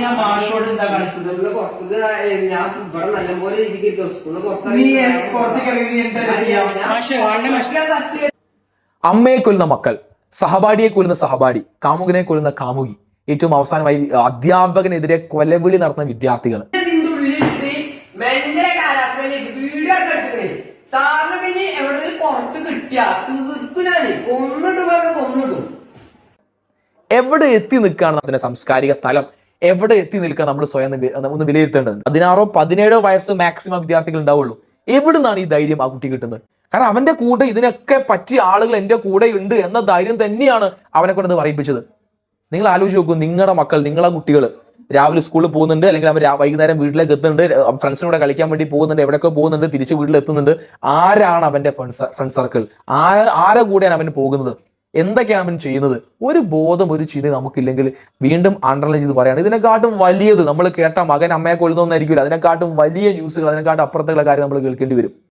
ഞാൻ മാഷോട് എന്താ കാണിച്ചത്? പുറത്ത് ഞാൻ ഇവിടെ നല്ലപോലെ രീതിക്ക് സ്കൂളിൽ നീ പുറത്തേക്ക് ഇറങ്ങി എന്താ ചെയ്യാം? അമ്മയെ കൊല്ലുന്ന മക്കൾ, സഹപാഠിയെ കൊല്ലുന്ന സഹപാഠി, കാമുകനെ കൊല്ലുന്ന കാമുകി, ഏറ്റവും അവസാനമായി അധ്യാപകനെതിരെ കൊലവിളി നടത്തുന്ന വിദ്യാർത്ഥികൾ. എവിടെ എത്തി നിൽക്കുകയാണ് അതിന്റെ സാംസ്കാരിക തലം? എവിടെ എത്തി നിൽക്കാൻ നമ്മൾ സ്വയം ഒന്ന് വിലയിരുത്തേണ്ടത്. 16 17 വയസ്സ് മാക്സിമം വിദ്യാർത്ഥികൾ ഉണ്ടാവുള്ളൂ. എവിടുന്നാണ് ഈ ധൈര്യം ആ കുട്ടി കിട്ടുന്നത്? കാരണം അവന്റെ കൂടെ ഇതിനൊക്കെ പറ്റിയ ആളുകൾ എന്റെ കൂടെ ഉണ്ട് എന്ന ധൈര്യം തന്നെയാണ് അവനെ കൊണ്ടത് പറയിപ്പിച്ചത്. നിങ്ങൾ ആലോചിച്ച് നോക്കൂ, നിങ്ങളുടെ മക്കൾ, നിങ്ങളെ കുട്ടികൾ രാവിലെ സ്കൂളിൽ പോകുന്നുണ്ട്, അല്ലെങ്കിൽ അവർ വൈകുന്നേരം വീട്ടിലേക്ക് എത്തുന്നുണ്ട്, ഫ്രണ്ട്സിനോട് കളിക്കാൻ വേണ്ടി പോകുന്നുണ്ട്, എവിടെയൊക്കെ പോകുന്നുണ്ട്, തിരിച്ച് വീട്ടിൽ എത്തുന്നുണ്ട്. ആരാണ് അവന്റെ ഫ്രണ്ട് സർക്കിൾ? ആരെ കൂടെയാണ് അവന് പോകുന്നത്? എന്തൊക്കെയാണ് അവൻ ചെയ്യുന്നത്? ഒരു ബോധം, ഒരു ചിന്ത നമുക്കില്ലെങ്കിൽ വീണ്ടും അണ്ടർലൈൻ ചെയ്ത് പറയാണ്, ഇതിനെക്കാട്ടും വലിയത് നമ്മൾ കേട്ട മകൻ അമ്മയെ കൊല്ലുന്നൊന്നായിരിക്കില്ല. അതിനെക്കാട്ടും വലിയ ന്യൂസുകൾ, അതിനെക്കാട്ടും അപ്പുറത്തുള്ള കാര്യം നമ്മൾ കേൾക്കേണ്ടി വരും.